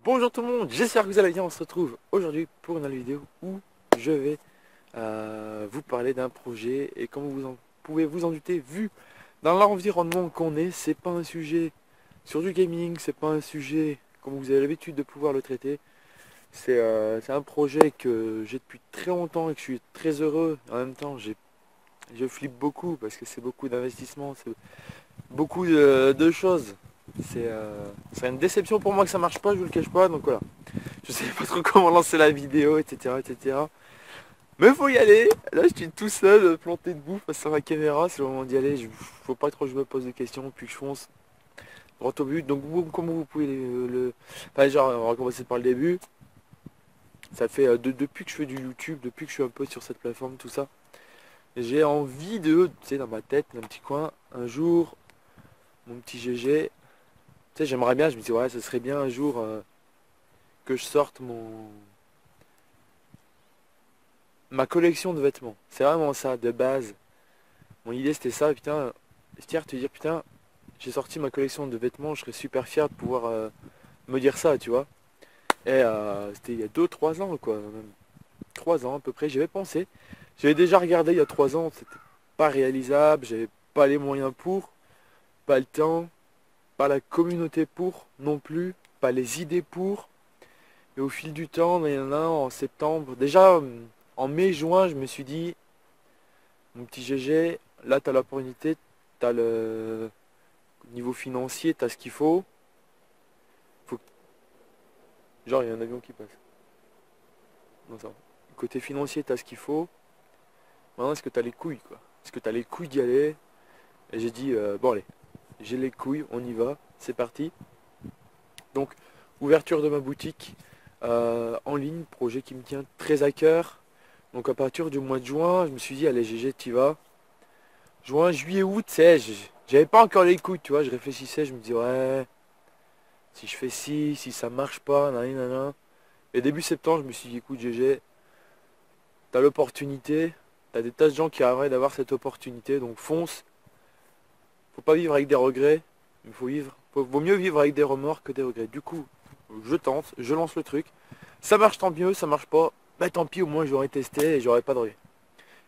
Bonjour tout le monde, j'espère que vous allez bien. On se retrouve aujourd'hui pour une nouvelle vidéo où je vais vous parler d'un projet. Et comme vous en pouvez vous en douter, vu dans l'environnement qu'on est, c'est pas un sujet sur du gaming, c'est pas un sujet comme vous avez l'habitude de pouvoir le traiter. C'est un projet que j'ai depuis très longtemps et que je suis très heureux. En même temps, je flippe beaucoup parce que c'est beaucoup d'investissement, c'est beaucoup de choses. C'est une déception pour moi que ça marche pas, je vous le cache pas, donc voilà. Je sais pas trop comment lancer la vidéo, etc. etc. Mais faut y aller. Là je suis tout seul, planté debout face à ma caméra, c'est le moment d'y aller. Faut pas trop que je me pose des questions, puis je fonce droit au but. Donc comment vous pouvez Enfin genre, on va commencer par le début. Ça fait depuis que je fais du YouTube, depuis que je suis un peu sur cette plateforme, tout ça. J'ai envie de, tu sais, dans ma tête, dans un petit coin, un jour, mon petit GG. Tu sais, j'aimerais bien, je me dis ouais, ce serait bien un jour que je sorte ma collection de vêtements. C'est vraiment ça, de base. Mon idée c'était ça, putain, fier de te dire putain, j'ai sorti ma collection de vêtements, je serais super fier de pouvoir me dire ça, tu vois. Et c'était il y a 2 3 ans quoi, même 3 ans à peu près, j'y avais pensé. J'avais déjà regardé il y a 3 ans, c'était pas réalisable, j'avais pas les moyens pour, pas le temps, pas la communauté pour non plus, pas les idées pour. Et au fil du temps, il y en a un en septembre. Déjà en mai-juin, je me suis dit, mon petit GG, là t'as l'opportunité, t'as le niveau financier, t'as ce qu'il faut. Faut... Genre il y a un avion qui passe. Non, ça va. Côté financier, t'as ce qu'il faut. Maintenant, est-ce que t'as les couilles quoi? Est-ce que t'as les couilles d'y aller? Et j'ai dit, bon allez, j'ai les couilles, on y va, c'est parti. Donc, ouverture de ma boutique en ligne, projet qui me tient très à cœur. Donc à partir du mois de juin, je me suis dit, allez GG, t'y vas. Juin, juillet, août, c'est, j'avais pas encore les couilles, tu vois, je réfléchissais, je me dis, ouais, si je fais ci, si ça marche pas, nanana. Et début septembre, je me suis dit, écoute GG, t'as l'opportunité, t'as des tas de gens qui rêveraient d'avoir cette opportunité, donc fonce. Faut pas vivre avec des regrets, il faut vivre, vaut mieux vivre avec des remords que des regrets. Du coup, je tente, je lance le truc. Ça marche tant mieux, ça marche pas, bah tant pis, au moins j'aurais testé et j'aurais pas de regrets.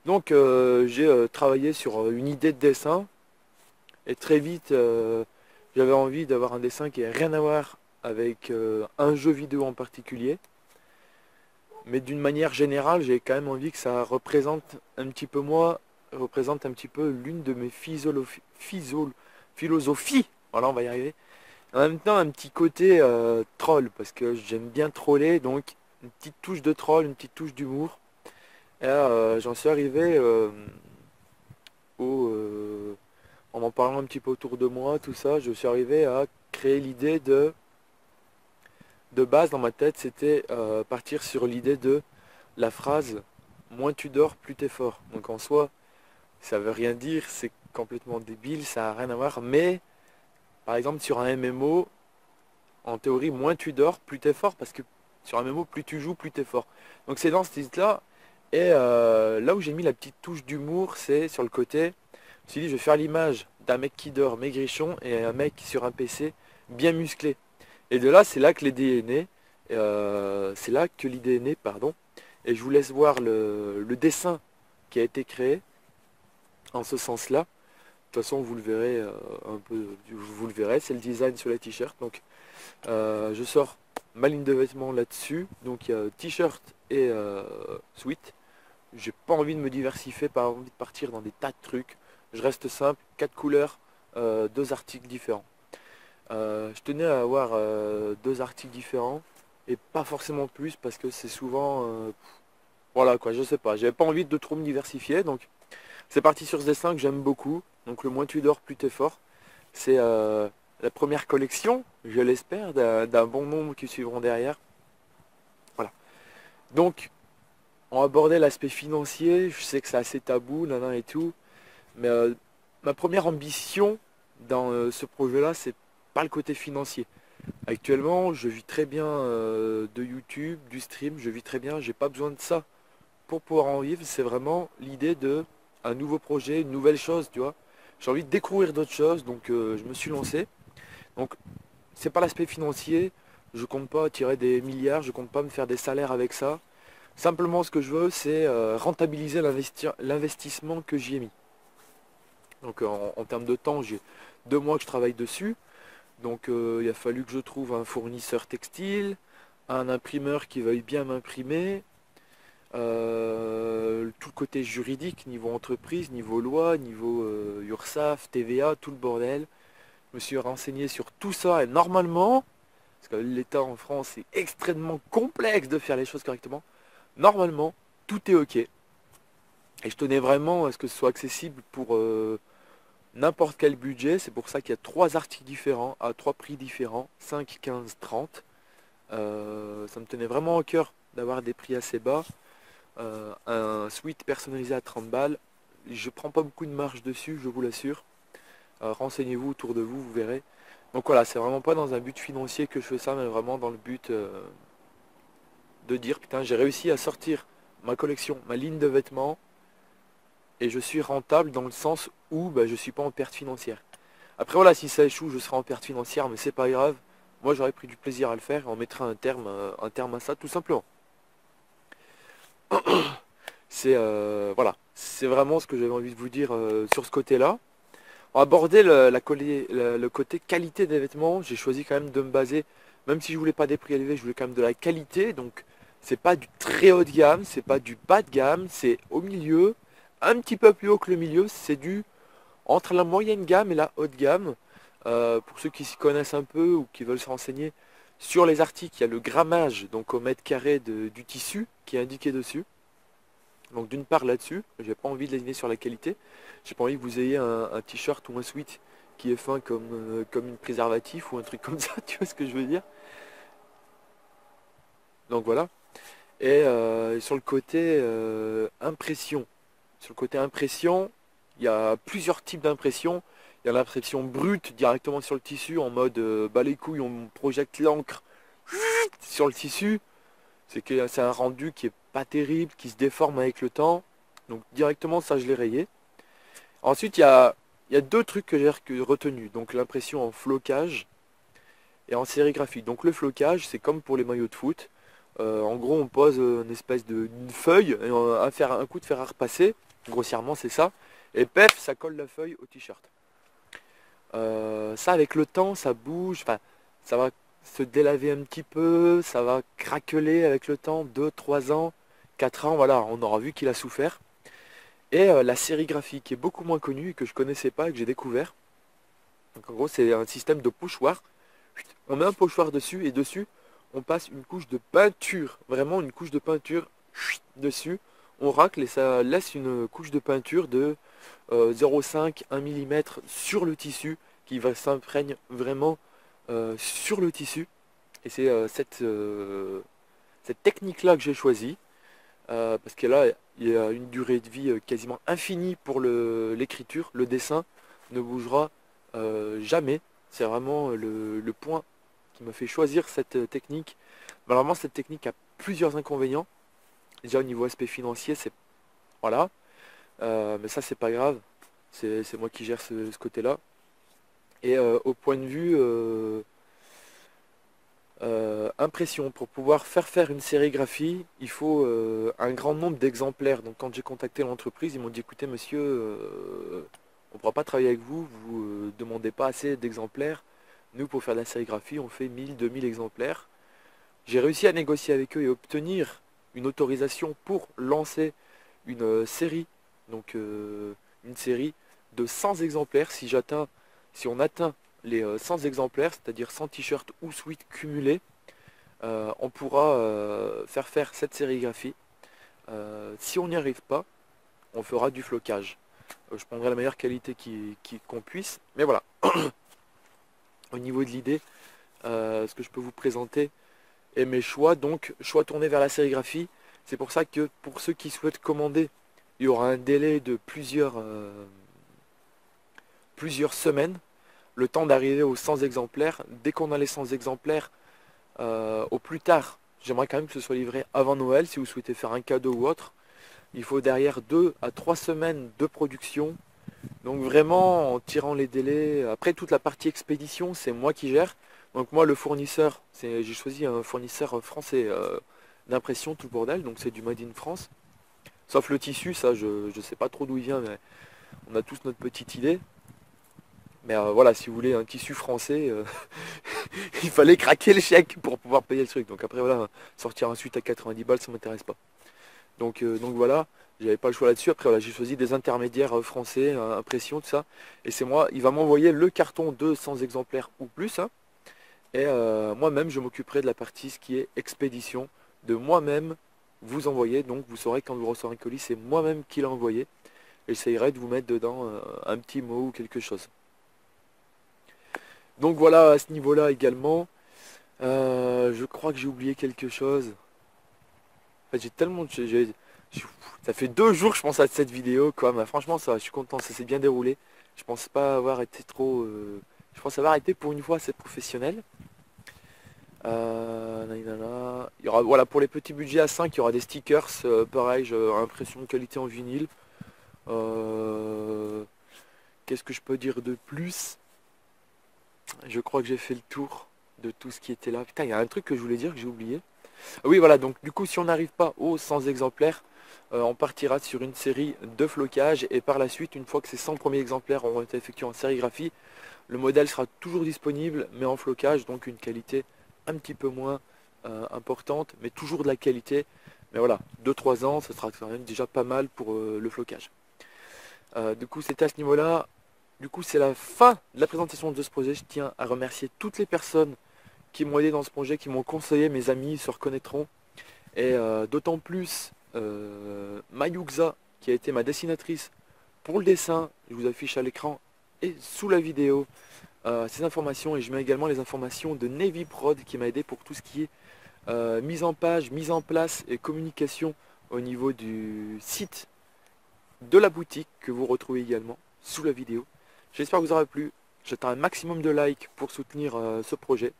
Donc j'ai travaillé sur une idée de dessin et très vite j'avais envie d'avoir un dessin qui n'ait rien à voir avec un jeu vidéo en particulier. Mais d'une manière générale, j'ai quand même envie que ça représente un petit peu moi, représente un petit peu l'une de mes philosophies. Voilà, on va y arriver. En même temps, un petit côté troll, parce que j'aime bien troller, donc une petite touche de troll, une petite touche d'humour. Et là, j'en suis arrivé en parlant un petit peu autour de moi, tout ça, je suis arrivé à créer l'idée de base dans ma tête, c'était partir sur l'idée de la phrase moins tu dors, plus t'es fort. Donc en soi, ça veut rien dire, c'est complètement débile, ça n'a rien à voir. Mais par exemple sur un MMO, en théorie, moins tu dors, plus t'es fort, parce que sur un MMO, plus tu joues, plus t'es fort. Donc c'est dans ce titre-là. Et là où j'ai mis la petite touche d'humour, c'est sur le côté. Je me suis dit, je vais faire l'image d'un mec qui dort maigrichon et un mec sur un PC bien musclé. Et de là, c'est là que l'idée est née. C'est là que l'idée est née, pardon. Et je vous laisse voir le dessin qui a été créé en ce sens-là. De toute façon, vous le verrez un peu, vous le verrez, c'est le design sur les t-shirts. Donc, je sors ma ligne de vêtements là-dessus. Donc, il y a t-shirt et sweat. J'ai pas envie de me diversifier, pas envie de partir dans des tas de trucs. Je reste simple, 4 couleurs, 2 articles différents. Je tenais à avoir 2 articles différents et pas forcément plus parce que c'est souvent voilà quoi, je sais pas, j'avais pas envie de trop me diversifier, donc c'est parti sur ce dessin que j'aime beaucoup. Donc le moins tu dors, plus t'es fort. C'est la première collection, je l'espère, d'un bon nombre qui suivront derrière. Voilà. Donc on abordait l'aspect financier, je sais que c'est assez tabou, nanan et tout, mais ma première ambition dans ce projet-là, c'est pas le côté financier. Actuellement, je vis très bien de YouTube, du stream, je vis très bien, j'ai pas besoin de ça pour pouvoir en vivre. C'est vraiment l'idée de un nouveau projet, une nouvelle chose, tu vois. J'ai envie de découvrir d'autres choses, donc je me suis lancé. Donc c'est pas l'aspect financier, Je compte pas tirer des milliards, je compte pas me faire des salaires avec ça. Simplement, ce que je veux, c'est rentabiliser l'investissement que j'y ai mis. Donc en termes de temps, j'ai 2 mois que je travaille dessus. Donc il a fallu que je trouve un fournisseur textile, un imprimeur qui veuille bien m'imprimer, tout le côté juridique, niveau entreprise, niveau loi, niveau URSSAF, TVA, tout le bordel. Je me suis renseigné sur tout ça et normalement, parce que l'État en France est extrêmement complexe de faire les choses correctement, normalement, tout est OK. Et je tenais vraiment à ce que ce soit accessible pour n'importe quel budget. C'est pour ça qu'il y a 3 articles différents, à 3 prix différents, 5, 15, 30. Ça me tenait vraiment au cœur d'avoir des prix assez bas. Un suite personnalisé à 30 balles. Je prends pas beaucoup de marge dessus, je vous l'assure. Renseignez-vous autour de vous, vous verrez. Donc voilà, c'est vraiment pas dans un but financier que je fais ça, mais vraiment dans le but de dire, putain, j'ai réussi à sortir ma collection, ma ligne de vêtements, et je suis rentable dans le sens où bah, je suis pas en perte financière. Après voilà, si ça échoue, je serai en perte financière, mais c'est pas grave. Moi j'aurais pris du plaisir à le faire et on mettra un terme à ça tout simplement. C'est voilà, c'est vraiment ce que j'avais envie de vous dire sur ce côté-là. On va aborder le côté qualité des vêtements. J'ai choisi quand même de me baser, même si je voulais pas des prix élevés, je voulais quand même de la qualité. Donc c'est pas du très haut de gamme, c'est pas du bas de gamme, c'est au milieu, un petit peu plus haut que le milieu, c'est du entre la moyenne gamme et la haute gamme. Pour ceux qui s'y connaissent un peu ou qui veulent se renseigner sur les articles, il y a le grammage, donc au mètre carré du tissu qui est indiqué dessus. Donc d'une part là-dessus, j'ai pas envie de l'aligner sur la qualité. J'ai pas envie que vous ayez un t-shirt ou un sweat qui est fin comme une préservatif ou un truc comme ça, tu vois ce que je veux dire. Donc voilà. Et sur le côté impression. Sur le côté impression, il y a plusieurs types d'impression. Il y a l'impression brute directement sur le tissu en mode bah les couilles, on projette l'encre sur le tissu. C'est un rendu qui est pas terrible, qui se déforme avec le temps. Donc directement ça je l'ai rayé. Ensuite il y a 2 trucs que j'ai retenus. Donc l'impression en flocage et en sérigraphie. Donc le flocage c'est comme pour les maillots de foot. En gros on pose une espèce d'une feuille, et un coup de fer à repasser. Grossièrement c'est ça. Et pef, ça colle la feuille au t-shirt. Ça avec le temps ça bouge, enfin ça va se délaver un petit peu, ça va craqueler avec le temps, 2, 3 ans, 4 ans, voilà, on aura vu qu'il a souffert. Et la sérigraphie qui est beaucoup moins connue, que je connaissais pas et que j'ai découvert. Donc en gros c'est un système de pochoir. On met un pochoir dessus et dessus on passe une couche de peinture, vraiment une couche de peinture dessus. On racle et ça laisse une couche de peinture de 0,5, 1 mm sur le tissu qui va s'imprégner vraiment sur le tissu. Et c'est cette technique-là que j'ai choisie. Parce que là, il y a une durée de vie quasiment infinie pour l'écriture. Le dessin ne bougera jamais. C'est vraiment le point qui m'a fait choisir cette technique. Malheureusement, cette technique a plusieurs inconvénients. Déjà au niveau aspect financier, c'est voilà. Mais ça, c'est pas grave. C'est moi qui gère ce côté-là. Et au point de vue impression, pour pouvoir faire une sérigraphie, il faut un grand nombre d'exemplaires. Donc quand j'ai contacté l'entreprise, ils m'ont dit écoutez monsieur, on ne pourra pas travailler avec vous, vous demandez pas assez d'exemplaires. Nous pour faire de la sérigraphie, on fait 1000, 2000 exemplaires. J'ai réussi à négocier avec eux et obtenir une autorisation pour lancer une série, donc une série de 100 exemplaires. Si on atteint les 100 exemplaires, c'est-à-dire 100 t-shirts ou suites cumulés, on pourra faire cette sérigraphie. Si on n'y arrive pas, on fera du flocage. Je prendrai la meilleure qualité qu'on puisse. Mais voilà, au niveau de l'idée, ce que je peux vous présenter et mes choix, donc choix tournés vers la sérigraphie. C'est pour ça que pour ceux qui souhaitent commander, il y aura un délai de plusieurs semaines, le temps d'arriver aux 100 exemplaires. Dès qu'on a les 100 exemplaires, au plus tard, j'aimerais quand même que ce soit livré avant Noël, si vous souhaitez faire un cadeau ou autre. Il faut derrière 2 à 3 semaines de production. Donc vraiment, en tirant les délais, après toute la partie expédition, c'est moi qui gère. Donc moi le fournisseur, j'ai choisi un fournisseur français d'impression, tout le bordel, donc c'est du Made in France. Sauf le tissu, ça je sais pas trop d'où il vient, mais on a tous notre petite idée. Mais voilà, si vous voulez un tissu français, il fallait craquer le chèque pour pouvoir payer le truc. Donc après voilà, sortir un suite à 90 balles, ça m'intéresse pas. Donc voilà, j'avais pas le choix là-dessus. Après voilà, j'ai choisi des intermédiaires français, impression, tout ça. Et c'est moi, il va m'envoyer le carton de 100 exemplaires ou plus, hein. Et moi-même, je m'occuperai de la partie ce qui est expédition, de moi-même vous envoyer. Donc vous saurez quand vous recevrez un colis, c'est moi-même qui l'a envoyé. J'essayerai de vous mettre dedans un petit mot ou quelque chose. Donc voilà, à ce niveau-là également, je crois que j'ai oublié quelque chose. En fait, j'ai tellement ça fait 2 jours que je pense à cette vidéo, quoi. Mais franchement, ça, je suis content, ça s'est bien déroulé. Je pense pas avoir été trop... Je pense avoir été pour une fois assez professionnel. Nanana. Il y aura, voilà, pour les petits budgets à 5, il y aura des stickers, pareil, impression de qualité en vinyle. Qu'est-ce que je peux dire de plus? Je crois que j'ai fait le tour de tout ce qui était là. Putain, il y a un truc que je voulais dire que j'ai oublié. Ah oui, voilà, donc du coup, si on n'arrive pas aux 100 exemplaires, on partira sur une série de flocages. Et par la suite, une fois que ces 100 premiers exemplaires auront été effectués en sérigraphie, le modèle sera toujours disponible, mais en flocage, donc une qualité un petit peu moins importante, mais toujours de la qualité. Mais voilà, 2-3 ans, ce sera quand même déjà pas mal pour le flocage. Du coup, c'était à ce niveau-là. Du coup, c'est la fin de la présentation de ce projet. Je tiens à remercier toutes les personnes qui m'ont aidé dans ce projet, qui m'ont conseillé, mes amis se reconnaîtront. Et d'autant plus Mayuxa, qui a été ma dessinatrice pour le dessin. Je vous affiche à l'écran et sous la vidéo ces informations. Et je mets également les informations de Navy Prod, qui m'a aidé pour tout ce qui est mise en page, mise en place et communication au niveau du site de la boutique, que vous retrouvez également sous la vidéo. J'espère que vous aura plu. J'attends un maximum de likes pour soutenir ce projet.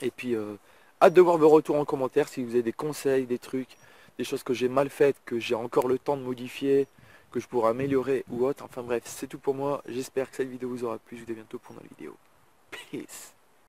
Et puis, hâte de voir vos retours en commentaire si vous avez des conseils, des trucs, des choses que j'ai mal faites, que j'ai encore le temps de modifier, que je pourrais améliorer ou autre. Enfin bref, c'est tout pour moi. J'espère que cette vidéo vous aura plu. Je vous dis à bientôt pour une nouvelle vidéo. Peace.